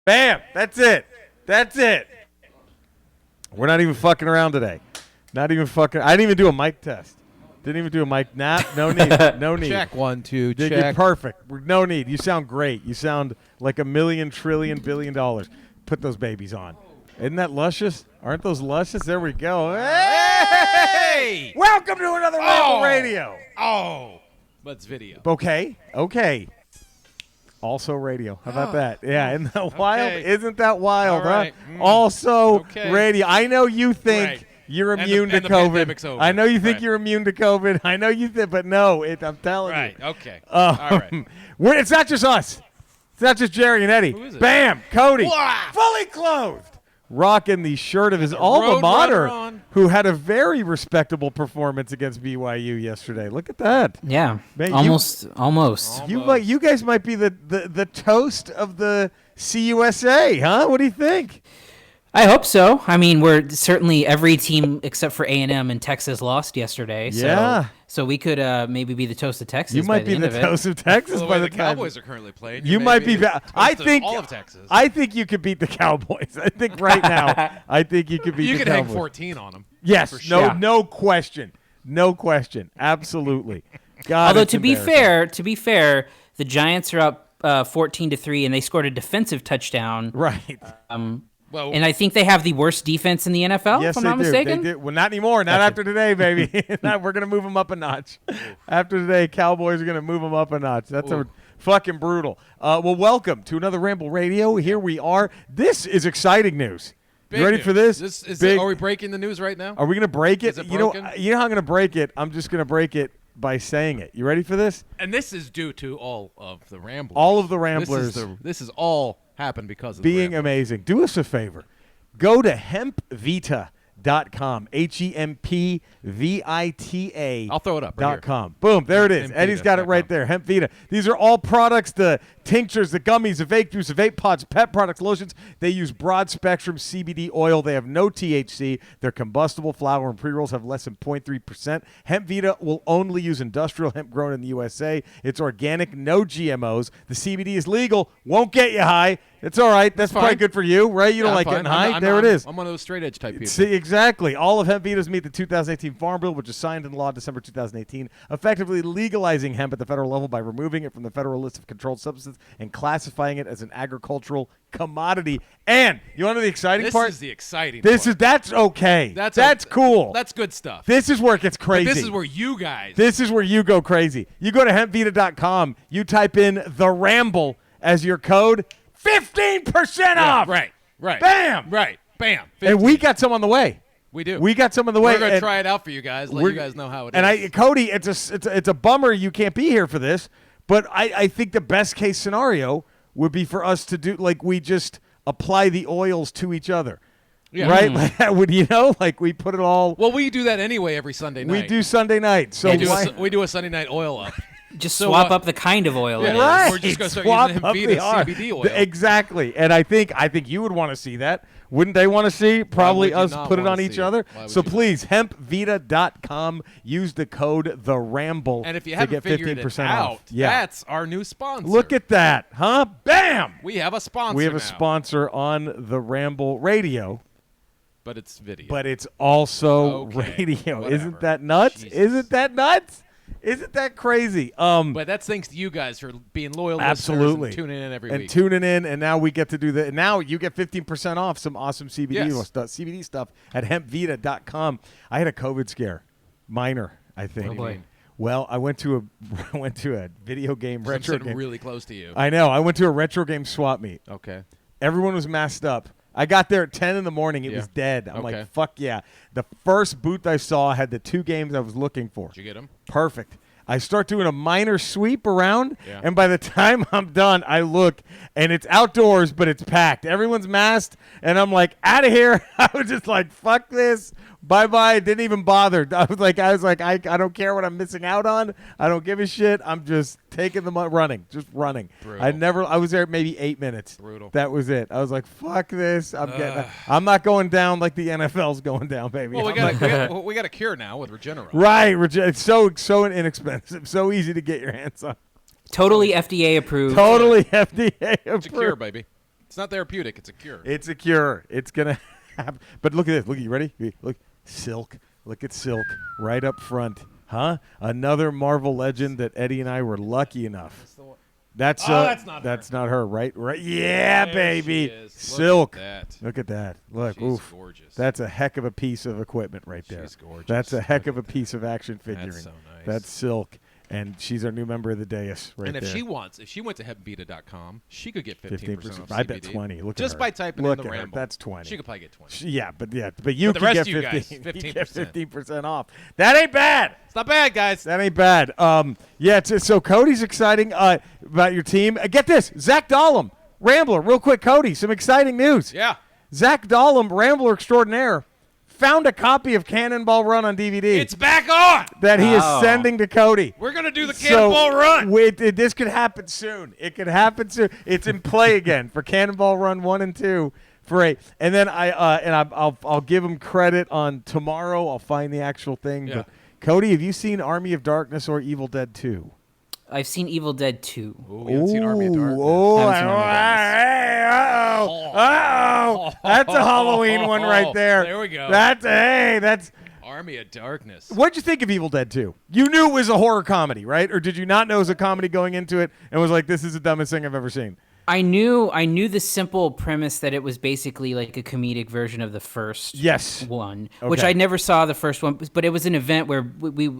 Bam! That's it. That's it. We're not even fucking around today. Not even fucking. I didn't even do a mic test. Didn't even do a mic. Nah, no need. No need. Check 1, 2, You're check. perfect. No need. You sound great. You sound like $1 million, trillion, billion dollars. Put those babies on. Isn't that luscious? Aren't those luscious? There we go. Hey! Welcome to another Ramble Radio. Oh, but it's video. Okay. Also radio. How about that? Yeah, isn't that wild? Isn't that wild, All right. huh? Also Okay. radio. I know you think Right. you're immune and to the COVID. pandemic's over. I know you think Right. you're immune to COVID. I know you think, but no, I'm telling Right. you. Okay. All right. It's not just us. It's not just Jerry and Eddie. Who is it? Bam! Cody. Wow. Fully clothed. Rocking the shirt of his alma Road mater, Runner on. who had a very respectable performance against BYU yesterday. Look at that. Yeah, Man, almost. You guys might be the toast of the CUSA, huh? What do you think? I hope so. I mean, we're certainly every team except for A&M and Texas lost yesterday. Yeah. So we could maybe be the toast of Texas. You by might the be end the of it. toast of Texas Well, the by way the the time. Cowboys are currently playing, You might be. I think all of Texas. I think you could beat the Cowboys. I think right now. I think you could beat You the could hang Cowboys. 14 on them. Yes. for sure. No question. No question. Absolutely. God, Although it's to be embarrassing. fair, the Giants are up 14-3, and they scored a defensive touchdown. Right. Well, And I think they have the worst defense in the NFL, Yes, if I'm they not do. mistaken. They do. Well, not anymore. Not after today, baby. We're going to move them up a notch. After today, Cowboys are going to move them up a notch. That's fucking brutal. Well, welcome to another Ramble Radio. Here we are. This is exciting news. big You ready news. for this? Are we breaking the news right now? Are we going to break it? Is it You know broken? how I'm going to break it? I'm just going to break it by saying it. You ready for this? And this is due to all of the Ramblers. All of the Ramblers. This is all happened because of Being the Ramblers. amazing. Do us a favor. Go to hempvita.com. HEMPVITA. I'll throw it up right here. .com. Boom, there it is. Hempvita.com. Eddie's got it right there. Hemp Vita. These are all products, the tinctures, the gummies, the vape juice, the vape pods, pet products, lotions. They use broad spectrum CBD oil. They have no THC. Their combustible flower and pre-rolls have less than 0.3%. Hemp Vita will only use industrial hemp grown in the USA. It's organic, no GMOs. The CBD is legal, won't get you high. It's all right. That's probably fine. good for you, right? You don't Yeah, like I'm getting fine. high. There it is. I'm one of those straight edge type people. See, exactly. All of hemp Vitas meet the 2018 Farm Bill, which was signed into law December 2018, effectively legalizing hemp at the federal level by removing it from the federal list of controlled substances and classifying it as an agricultural commodity. And you want to know the exciting part? This is the exciting This part. is that's okay. That's cool. That's good stuff. This is where it gets crazy. But this is where you guys. This is where you go crazy. You go to hempvita.com. You type in the Ramble as your code. 15% off. Right. Bam. Right. Bam. And we got some on the way. We do. We got some on the way. We're gonna and try it out for you guys. Let you guys know how it is. And Cody, it's a bummer you can't be here for this, but I think the best case scenario would be for us to do like we just apply the oils to each other. Yeah. Right? Like we put it all. Well, we do that anyway every Sunday night. We do Sunday night. So We do a Sunday night oil up. Just So swap what- up the kind of oil. Yeah. it is. Right. We're just gonna start Swap using up Hempvita the R. CBD oil. Exactly. And I think you would want to see that. Wouldn't they want to see probably would you us not put it wanna on each see it? other? Why would So you not? please, hempvita.com, use the code the Ramble And if you to haven't get figured 15% it out, off. Yeah. that's our new sponsor. Look at that, huh? Bam! we have a sponsor. We have a now, sponsor on the Ramble Radio, but it's video. but it's also Okay, radio. whatever. Isn't that nuts? Jesus. Isn't that nuts? Isn't that crazy? But that's thanks to you guys for being loyal Absolutely. listeners and tuning in every and week. tuning in, and now we get to do that. Now you get 15% off some awesome CBD Yes. stuff at hempvita.com. I had a COVID scare, minor, I think. Oh, boy. Well, I went to a video game retro Something game. really close to you. I know. I went to a retro game swap meet. Okay. Everyone was masked up. I got there at 10 in the morning. It Yeah. was dead. I'm Okay. like, fuck yeah. The first booth I saw had the two games I was looking for. Did you get them? Perfect. I start doing a minor sweep around, Yeah. and by the time I'm done, I look, and it's outdoors, but it's packed. Everyone's masked, and I'm like, out of here. I was just like, fuck this. Bye-bye. Didn't even bother. I was like, I don't care what I'm missing out on. I don't give a shit. I'm just taking running. Brutal. I was there maybe 8 minutes. Brutal. That was it. I was like, fuck this. I'm not going down like the NFL's going down, baby. Well, we I'm got we got a cure now with Regeneron. Right, it's so inexpensive, so easy to get your hands on. Totally FDA approved. Totally FDA approved. It's a cure, baby. It's not therapeutic. It's a cure. It's a cure. It's gonna happen. But look at this. Look, you ready? Look, Silk. Look at Silk right up front. Huh? Another Marvel legend that Eddie and I were lucky enough. That's not her, right? Right? Yeah, There baby. she is. Silk. Look at that. Look, She's oof. gorgeous. That's a heck of a piece of equipment right there. She's gorgeous. That's a heck of a Look at piece of action figuring. That's so nice. That's Silk, and she's our new member of the dais right and if there. she went to heavenbeta.com, she could get 15% off I bet CBD. 20. Look Just at her. by typing Look in the at her. Ramble. That's 20. She could probably get 20. Yeah, but you But the can rest get of you guys, 15. You 15%. get 15% off. That ain't bad. It's not bad, guys. That ain't bad. Yeah. So Cody's exciting about your team. Get this, Zach Dahlem, Rambler. Real quick, Cody. Some exciting news. Yeah. Zach Dahlem, Rambler extraordinaire, found a copy of Cannonball Run on DVD. It's back on. that he is sending to Cody. We're going to do the Cannonball Run. This could happen soon. It could happen soon. It's in play again for Cannonball Run 1 and 2 for 8. And then I'll give him credit on tomorrow. I'll find the actual thing. Yeah. But Cody, have you seen Army of Darkness or Evil Dead 2? I've seen Evil Dead 2. Ooh, you haven't seen Army of Darkness. Haven't seen Army of Uh-oh. That's a Halloween one right there. There we go. That's Army of Darkness. What'd you think of Evil Dead 2? You knew it was a horror comedy, right? Or did you not know it was a comedy going into it and was like, this is the dumbest thing I've ever seen? I knew the simple premise that it was basically like a comedic version of the first one, which Okay. I never saw the first one, but it was an event where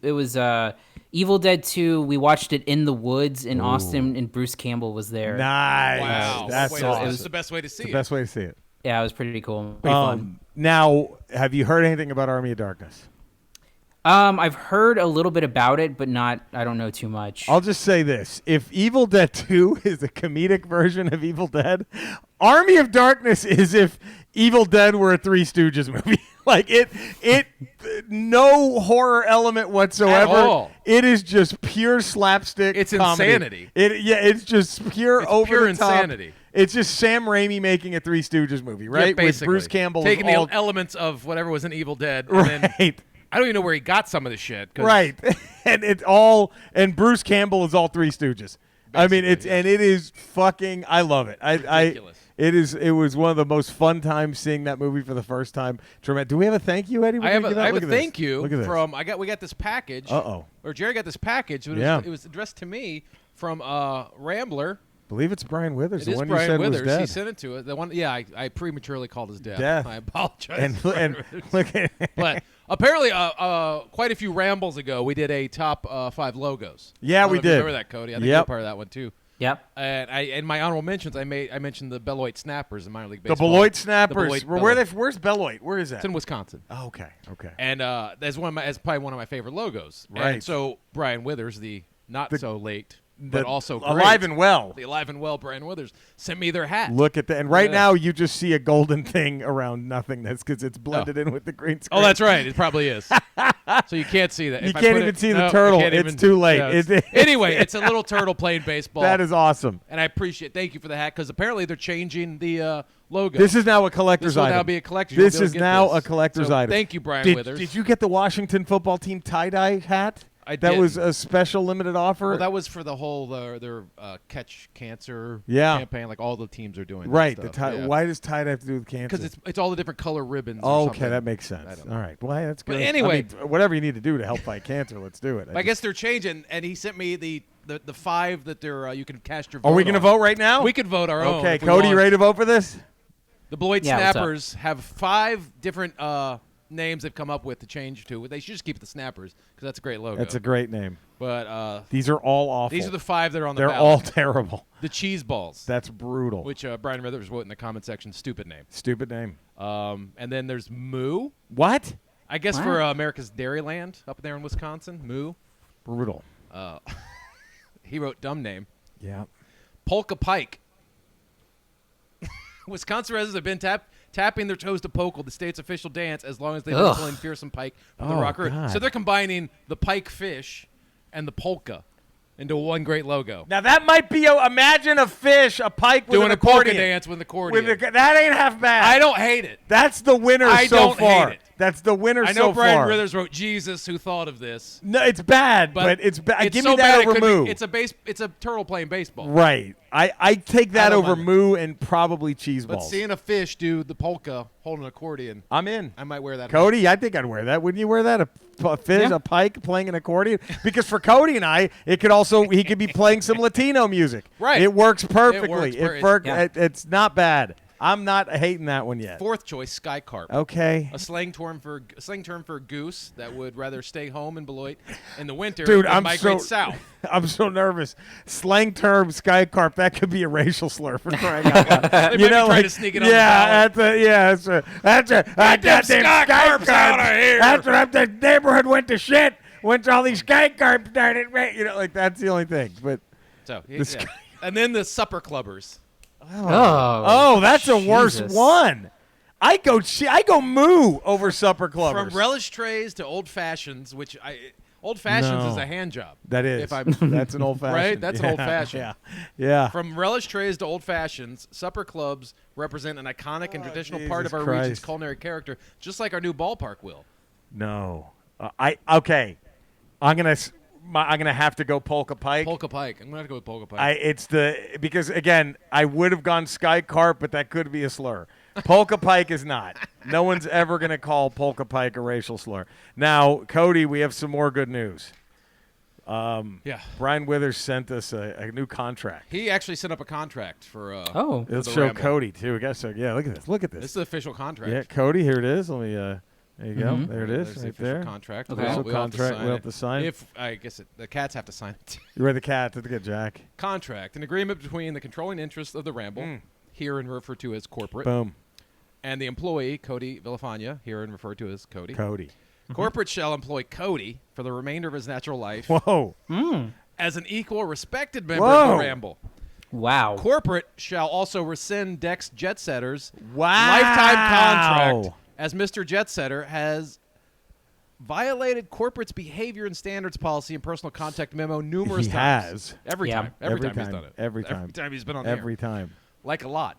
it was Evil Dead 2. We watched it in the woods in Austin, and Bruce Campbell was there. Nice. Wow. That's Wait, awesome. This is the best way to see the it. best way to see it. Yeah, it was pretty cool. Pretty fun. Now, have you heard anything about Army of Darkness? I've heard a little bit about it, but I don't know too much. I'll just say this. If Evil Dead 2 is a comedic version of Evil Dead, Army of Darkness is if Evil Dead were a Three Stooges movie. Like it no horror element whatsoever. At all. It is just pure slapstick It's comedy. insanity. It's just pure It's over pure the top. insanity. It's just Sam Raimi making a Three Stooges movie, right? Yeah, basically. With Bruce Campbell taking as all, the elements of whatever was in Evil Dead. And then, right. I don't even know where he got some of the shit. 'Cause Right. And Bruce Campbell is all Three Stooges. I mean, it is fucking, I love it. Ridiculous. It was one of the most fun times seeing that movie for the first time. Do we have a thank you, Eddie? I have a Look at thank this. you Look at this. from we got this package. Uh-oh. Or Jerry got this package. But Yeah. it was addressed to me from Rambler. Believe it's Brian Withers. It the is one Brian you said Withers. was dead. He sent it to us. The one, yeah, I prematurely called his death. Death. I apologize. and Brian and Withers. look at But apparently, quite a few rambles ago, we did a top 5 logos. Yeah, I don't we know if you did. Remember that, Cody? I think Yep. you're part of that one too. Yep. And in my honorable mentions, I mentioned the Beloit Snappers in minor league the baseball. Beloit Snappers. The Where's Beloit? Where is that? It's in Wisconsin. Oh, okay. And that's probably one of my favorite logos. Right. And so Brian Withers, the not so late, but also great, alive and well. the alive and well Brian Withers sent me their hat. Look at that. And right Yeah. now you just see a golden thing around nothingness because it's blended in with the green screen. Oh, that's right. It probably is. So you can't see that. You If I can't put even it- see the no, you turtle. can't It's even- too late. yeah, It's- anyway, it's a little turtle playing baseball. That is awesome. And I appreciate. Thank you for the hat because apparently they're changing the logo. This is now a collector's This will item. now be a collector's. You'll This be able is to get now this. a collector's So item. Thank you, Brian Withers. Did you get the Washington football team tie-dye hat? I That didn't. was a special limited offer. Well, that was for the whole their catch cancer Yeah. campaign. Like all the teams are doing. right. That The stuff. tie. Yeah. Why does tie-dye have to do with cancer? Because it's all the different color ribbons. or okay, something. that makes I sense. don't know. All right. Well, hey, that's good. But anyway- I mean, whatever you need to do to help fight cancer, let's do it. I guess they're changing, and he sent me the 5 that they're you can cast your vote. Are we going to on. vote right now? We could vote our own. Okay, if we Cody, you want. ready to vote for this? The Beloit Yeah, what's up? Snappers have 5 different names they've come up with to change to. They should just keep it the Snappers because that's a great logo. That's a great name. But These are all awful. these are the 5 that are on the They're ballot. all terrible. The Cheese Balls, That's brutal. which Brian Withers wrote in the comment section. Stupid name. Stupid name. And then there's Moo. What? I guess What? for America's Dairyland up there in Wisconsin. Moo. Brutal. He wrote dumb name. Yeah. Polka Pike. Wisconsin residents have been tapping their toes to polka, the state's official dance, as long as they've been Ugh. pulling fearsome pike from the Oh, rocker. God. So they're combining the pike fish and the polka into one great logo. Now that might be imagine a fish, a pike with Doing an a polka accordion. dance with an accordion. That ain't half bad. I don't hate it. That's the winner I so don't far. hate it. That's the winner I know so Brian far. Withers wrote Jesus. Who thought of this? No, it's bad, but it's bad. It's Give so me that bad over it could Moo. be, it's a turtle playing baseball. Right. I take that don't over mind it. Moo and probably cheese But balls. seeing a fish do the polka holding an accordion, I'm in. I might wear that. Cody, I think I'd wear that. Wouldn't you wear that? A fish, Yeah. a pike playing an accordion? Because for Cody and I, he could be playing some Latino music. Right. It works perfectly. Yeah. It's not bad. I'm not hating that one yet. Fourth choice, sky carp. Okay. A slang term for a goose that would rather stay home in Beloit in the winter Dude, than I'm migrate so south. I'm so nervous. Slang term sky carp, that could be a racial slur for crying out loud. They might be trying to sneak it on the ballot. that's a Get them sky carps out of here. That's what the neighborhood went to shit. Once all these sky carps started, like that's the only thing. But So, sky- and then the supper clubbers. oh, that's a worse Jesus. one. I go moo over supper clubbers. From relish trays to old fashions, old fashions No. is a hand job. That is. If I'm That's an old fashioned. Right? That's an old-fashioned. Yeah. Yeah. From relish trays to old fashions, supper clubs represent an iconic and traditional part of Jesus our region's Christ. culinary character, just like our new ballpark will. No. Okay. I'm gonna have to go polka pike. Polka pike. I'm gonna have to go with polka pike. Because again, I would have gone sky carp, but that could be a slur. Polka pike is not. No one's ever gonna call polka pike a racial slur. Now, Cody, we have some more good news. Yeah. Brian Withers sent us a new contract. He actually set up a contract for. Oh. Let's the show Ramble. Cody too. I guess so. Yeah, look at this. Look at This this. is the official contract. Yeah, Cody, here it is. Let me. There you go. There it There's is, the right official there. contract. Okay. We'll Official have to contract. sign We'll it. have to sign. If I guess the cats have to sign it. You read the cat. Did get Jack. Contract, an agreement between the controlling interests of the Ramble, Mm. herein referred to as corporate, Boom. and the employee, Cody Villafania, herein referred to as Cody. Cody. Corporate shall employ Cody for the remainder of his natural life Whoa. as an equal, respected member Whoa. of the Ramble. Wow. Corporate shall also rescind Dex Jetsetter's Wow. lifetime contract, as Mr. Jetsetter has violated corporate's behavior and standards policy and personal contact memo numerous He times. has. Every Yeah. time. Every time he's done it. Every time. Every time he's been on Every the air. time. Like a lot.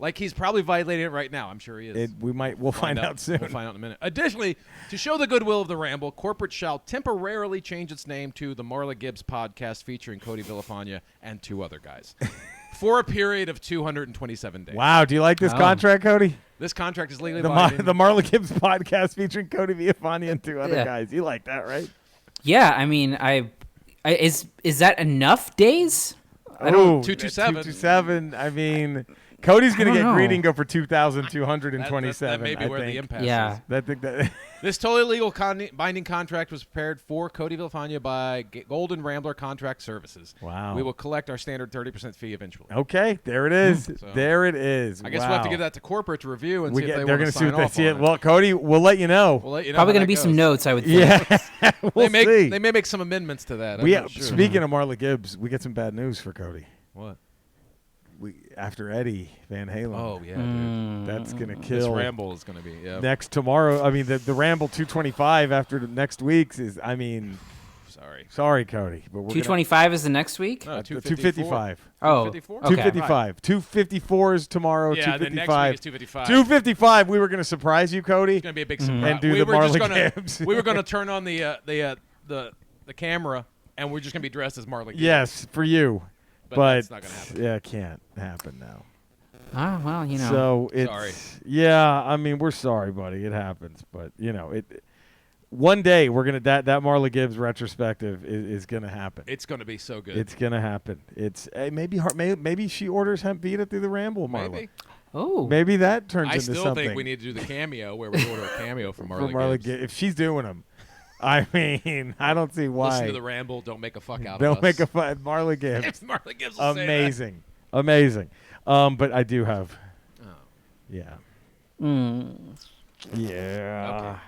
Like he's probably violating it right now. I'm sure he is. We'll find out soon. We'll find out in a minute. Additionally, to show the goodwill of the Ramble, corporate shall temporarily change its name to the Marla Gibbs podcast featuring Cody Villafania and two other guys for a period of 227 days. Wow. Do you like this Oh. contract, Cody? This contract is legally The binding. Marla Gibbs podcast featuring Cody Villafania and two other Yeah. guys. You like that, right? Yeah, I mean, is that enough days? I don't- 227. 227. I mean, Cody's going I to don't get know. great and go for 2,227. That may be I where the think. impasse Yeah. is. That think that. This totally legal binding contract was prepared for Cody Villafania by Golden Rambler Contract Services. Wow. We will collect our standard 30% fee eventually. Okay, there it is. So- There it is. I guess we'll have to give that to corporate to review and see if they they're want gonna to see sign what they off see. on it. Well, Cody, we'll let you know. We'll let you know Probably how going to that be some goes. notes, I would think. Yeah, we'll see. They may make some amendments to that. I'm we not sure. Speaking of Marla Gibbs, we get some bad news for Cody. What? After Eddie Van Halen. Oh, yeah, dude. That's gonna This kill. Ramble is going to be, yeah. Next tomorrow. I mean, the Ramble 225 after the next week's is. I mean, Sorry. sorry, Cody, but we're 225 is the next week? No, 255. Oh, 254? okay. 255. 254 is tomorrow. Yeah, the next 255. week is 255. 255. We were going to surprise you, Cody. It's going to be a big surprise. And do we the were just Marla gonna, Gibbs. We were going to turn on the camera, and we're just going to be dressed as Marla Gibbs. Yes, for you. But that's not gonna happen. Yeah, it can't happen now. Ah, well, you know. So it's Sorry. yeah. I mean, we're sorry, buddy. It happens, but one day we're gonna that Marla Gibbs retrospective is gonna happen. It's going to be so good. It's gonna happen. It's maybe she orders hemp Vita through the Ramble, Marla. Maybe. Oh. Maybe that turns I into still something. think we need to do the cameo where we order a cameo from for Marla Gibbs. If she's doing them. I mean, I don't see why. Listen to the Ramble. Don't make a fuck out Don't of make us. Marla Gibbs. Marla Gibbs will say that. Amazing. But I do have. Oh. Yeah. Mm. Yeah. Okay.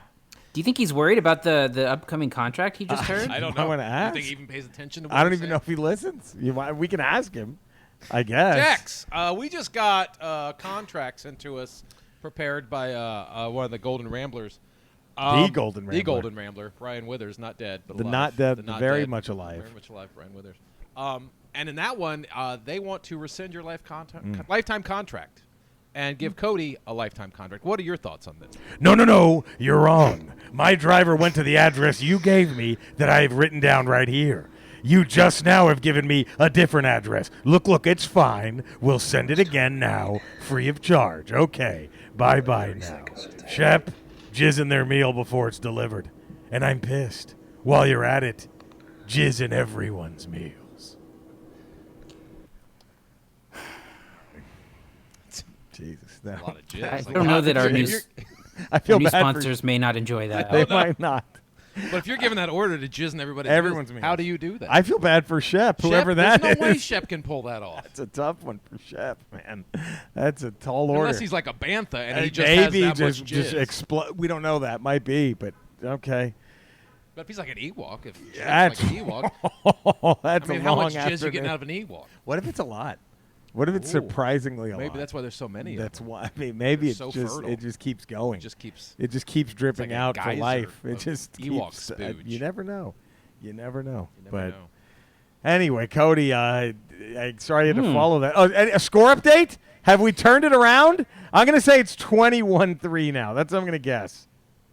Do you think he's worried about the upcoming contract he just heard? I don't I know. wanna You ask. think he even pays attention to what I don't we're even saying? know if he listens. We can ask him, I guess. Dex, we just got contracts sent to us prepared by one of the Golden Ramblers. The Golden The Rambler. Golden Rambler. Brian Withers, not dead, but The alive. not dead, The the not very dead. much alive. Very much alive, Brian Withers. And in that one, they want to rescind your lifetime contract and give Cody a lifetime contract. What are your thoughts on this? No, you're wrong. My driver went to the address you gave me that I have written down right here. You just now have given me a different address. Look, it's fine. We'll send it again now, free of charge. Okay, bye-bye now. Shep, jizz in their meal before it's delivered. And I'm pissed. While you're at it, jizz in everyone's meals. Jesus. A lot of jizz. I Like, don't know that our if new, you're- I feel new bad sponsors may not enjoy that. They might not. But if you're giving that order to jizz in Everyone's meals. how do you do that? I feel bad for Shep, whoever that There's is. no way Shep can pull that off. That's a tough one for Shep, man. That's a tall order. Unless he's like a bantha and he just has Maybe that just much jizz. explode. We don't know that. Might be, but okay. But if he's like an Ewok, if That's Shep's like an Ewok, that's I mean, a how long much jizz you afternoon. getting out of an Ewok? What if it's a lot? What if it's Ooh. surprisingly a lot? Maybe that's why there's so many. That's why. I mean, maybe They're it's so just fertile. it just keeps going. It just keeps. dripping like a out for geyser life. It of just Ewok keeps. spooge. You never know. You never know. You never but know. anyway, Cody, I'm sorry you had to follow that. Oh, and a score update? Have we turned it around? I'm going to say it's 21-3 now. That's what I'm going to guess.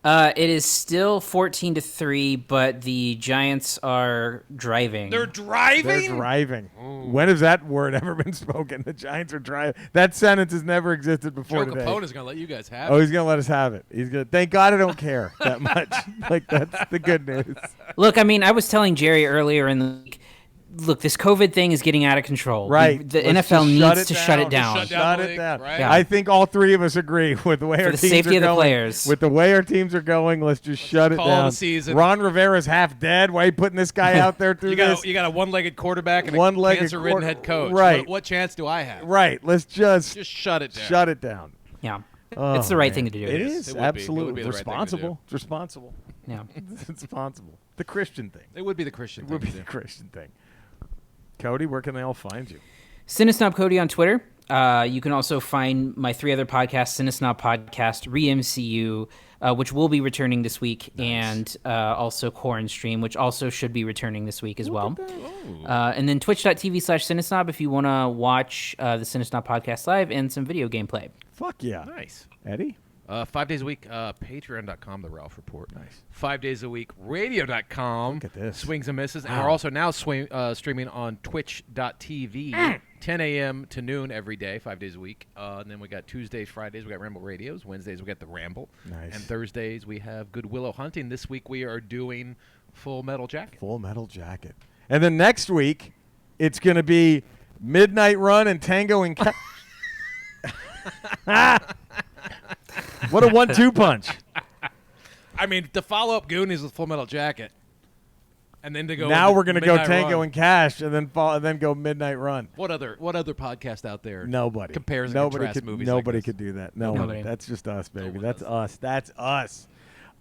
It is still 14-3, but the Giants are driving. They're driving. They're driving. When has that word ever been spoken? The Giants are driving. That sentence has never existed before Joe today. Capone's gonna let you guys have Oh, it. he's going to let us have it. He's going to. Thank God I don't care that much. Like, that's the good news. Look, I mean, I was telling Jerry earlier in the week, look, this COVID thing is getting out of control. Right. The Let's NFL just needs to shut it down. Shut down Shut the it league, down. right? Yeah. I think all three of us agree with the way our the teams safety are of the going. players. With the way our teams are going, let's just shut it call down. the season. Ron Rivera's half dead. Why are you putting this guy out there through You this? got a one-legged quarterback and a One-legged cancer-ridden quarter- head coach. right. What chance do I have? Right. Let's just Shut it down. shut it down. Yeah. Oh, It's the right man. thing to do. It It is would be. It would be absolutely the right thing to do. responsible. It's responsible. Yeah. It's responsible. The Christian thing. It would be the Christian It would thing be to the do. Christian thing. Cody, where can they all find you? Cinesnob Cody on Twitter. You can also find my three other podcasts, Cinesnob Podcast, Re-MCU, which will be returning this week, and also Corn Stream, which also should be returning this week as well. And then twitch.tv/Cinesnob if you want to watch the Cinesnob Podcast live and some video gameplay. Fuck yeah. Nice. Eddie? 5 days a week, patreon.com, The Ralph Report. Nice. 5 days a week, radio.com. Look at this. Swings and misses. And Wow. we're also now streaming on twitch.tv, 10 a.m. to noon every day, 5 days a week. And then we got Tuesdays, Fridays, we got Ramble Radios. Wednesdays, we got The Ramble. Nice. And Thursdays, we have Good Willow Hunting. This week, we are doing Full Metal Jacket. Full Metal Jacket. And then next week, it's going to be Midnight Run and Tango and What a 1-2 punch. I mean, to follow up Goonies with Full Metal Jacket. And then to go Now into we're going to go Midnight Tango Run. and Cash and then go Midnight Run. What other podcast out there? Nobody compares and nobody contrasts could, movies Nobody like this? could do that. No one. Nobody. That's just us, baby. one That's does. us. That's us.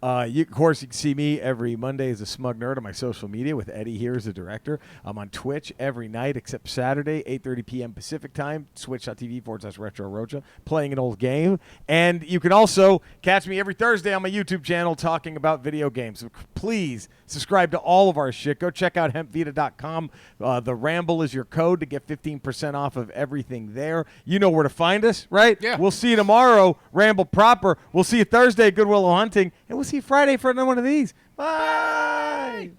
Of course, you can see me every Monday as a smug nerd on my social media with Eddie here as the director. I'm on Twitch every night except Saturday, 8:30 p.m. Pacific time, twitch.tv/Retro Rocha, playing an old game. And you can also catch me every Thursday on my YouTube channel talking about video games. So please subscribe to all of our shit. Go check out hempvita.com. The Ramble is your code to get 15% off of everything there. You know where to find us, right? Yeah. We'll see you tomorrow, Ramble proper. We'll see you Thursday, Good Willow Hunting. And we'll see you Friday for another one of these. Bye.